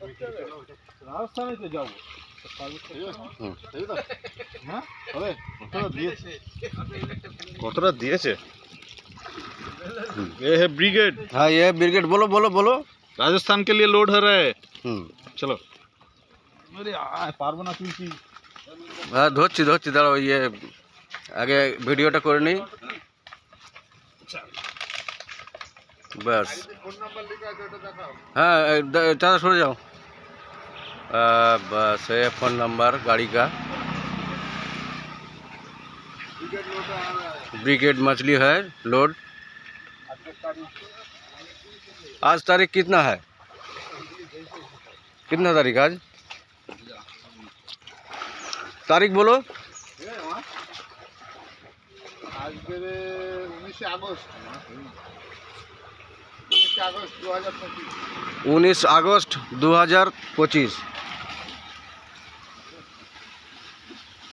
রাজস্থানে তো যাবো। হ্যাঁ হবে কতটা দিয়েছে? ये है ब्रिगेड। हाँ ये ब्रिगेड बोलो बोलो बोलो। राजस्थान के लिए लोड हो रहा है। चलो। अरे पारबो ना तुलसी। हाँ धोচ্ছি ধরছি দাঁড়াও ইয়ে আগে ভিডিওটা করে নিই बस। हाँ ज़्यादा सो जाओ। बस है फ़ोन नंबर गाड़ी का। ब्रिगेड मछली है लोड। आज तारीख कितना है? कितना तारीख आज? तारीख बोलो। आज 19 अगस्त 19 अगस्त 2025।